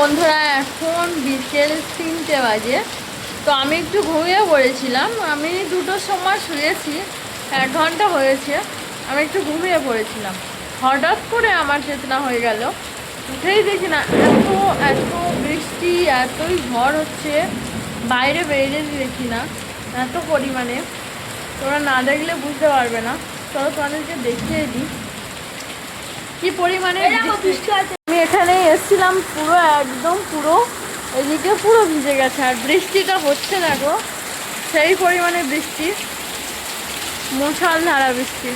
বন্ধুরা, এখন বিকেল 3টে বাজে। তো আমি একটু ঘুমিয়ে পড়েছিলাম। আমি 2টোর সময় শুয়েছি, 1 ঘন্টা হয়েছে। আমি একটু ঘুমিয়ে পড়েছিলাম, হঠাৎ করে আমার চেতনা হয়ে গেল। উঠেই দেখি না, এত এত বৃষ্টি, এতই ঝড় হচ্ছে, বাইরে বেরিয়ে দেখি না এত পরিমাণে। তোমরা না দেখলে বুঝতে পারবে না। চলো তোমাদেরকে দেখিয়ে দিই কি পরিমাণে বৃষ্টি। আমি এখানে এসেছিলাম, পুরো একদম পুরো এদিকে পুরো ভিজে গেছে। আর বৃষ্টিটা হচ্ছে দেখো, সেই পরিমাণে বৃষ্টি, মুষলধারা বৃষ্টি।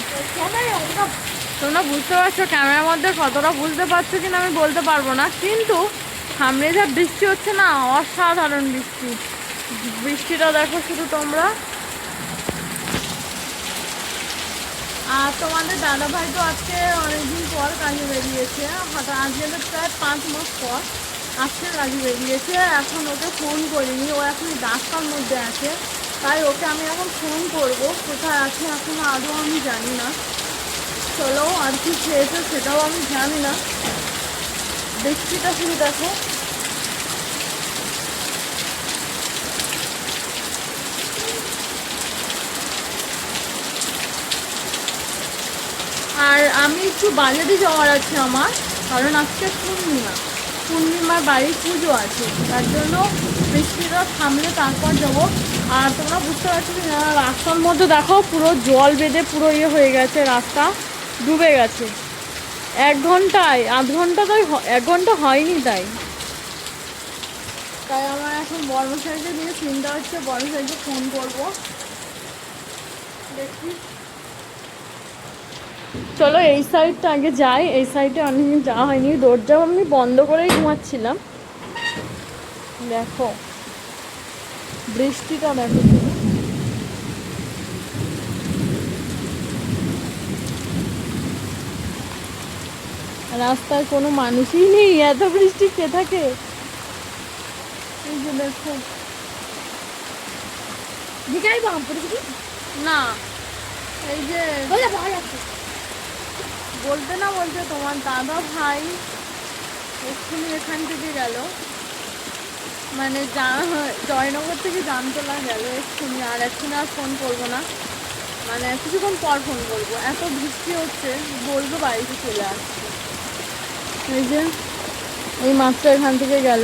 তোমরা বুঝতে পারছো ক্যামেরার মধ্যে কতটা বুঝতে পারছো কিনা আমি বলতে পারবো না, কিন্তু সামনে যা বৃষ্টি হচ্ছে না, অসাধারণ বৃষ্টি। বৃষ্টিটা দেখো শুধু তোমরা। আর তোমাদের দাদাভাই তো আজকে অনেকদিন পর কাজে বেরিয়েছে, হঠাৎ আজকে তো প্রায় 5 মাস পর আজকে কাজে বেরিয়েছে। এখন ওকে ফোন করিনি, ও এখন রাস্তার মধ্যে আছে, তাই ওকে আমি এখন ফোন করব। কোথায় আছে এখনও আদৌ আমি জানি না। চলো, আর কি খেয়েছে সেটাও আমি জানি না। বৃষ্টিটা শুধু দেখো। আর আমি একটু বাজারে যাওয়ার আছে আমার, কারণ আজকে পূর্ণিমার বাড়ির পুজো আছে, তার জন্য বৃষ্টিটা থামলে তারপর যাবো। আর তোমরা বুঝতে পারছো কি না, রাস্তার মধ্যে দেখো পুরো জল বেঁধে পুরো ইয়ে হয়ে গেছে, রাস্তা ডুবে গেছে। 1 ঘন্টায়, আধ ঘন্টা তাই, 1 ঘন্টা হয়নি তাই। তাই আমার এখন বর্মশাইকে নিয়ে চিন্তা হচ্ছে, বর্মশাইকে ফোন করবো। দেখি, চলো এই সাইডটা আগে যাই। এই সাইডে অনেকদিন যাওয়া হয়নি, দরজাও আমি বন্ধ করেই ঘুমাচ্ছিলাম। দেখো বৃষ্টিটা দেখো শুধু। রাস্তায় কোনো মানুষই নেই, এত বৃষ্টি কে থাকে। এই যে দেখো, না এই যে বলতে না বলতে তোমার দাদা ভাই এক্ষুনি এখান থেকে গেল, মানে জয়নগর থেকে জামতলা গেল এক্ষুনি। আর এক্ষুনি আর ফোন করবো না, মানে কিছুক্ষণ পর ফোন করবো। এত বৃষ্টি হচ্ছে, বলবো বাড়িতে চলে আসছে। এই যে এই মাত্র এখান থেকে গেল।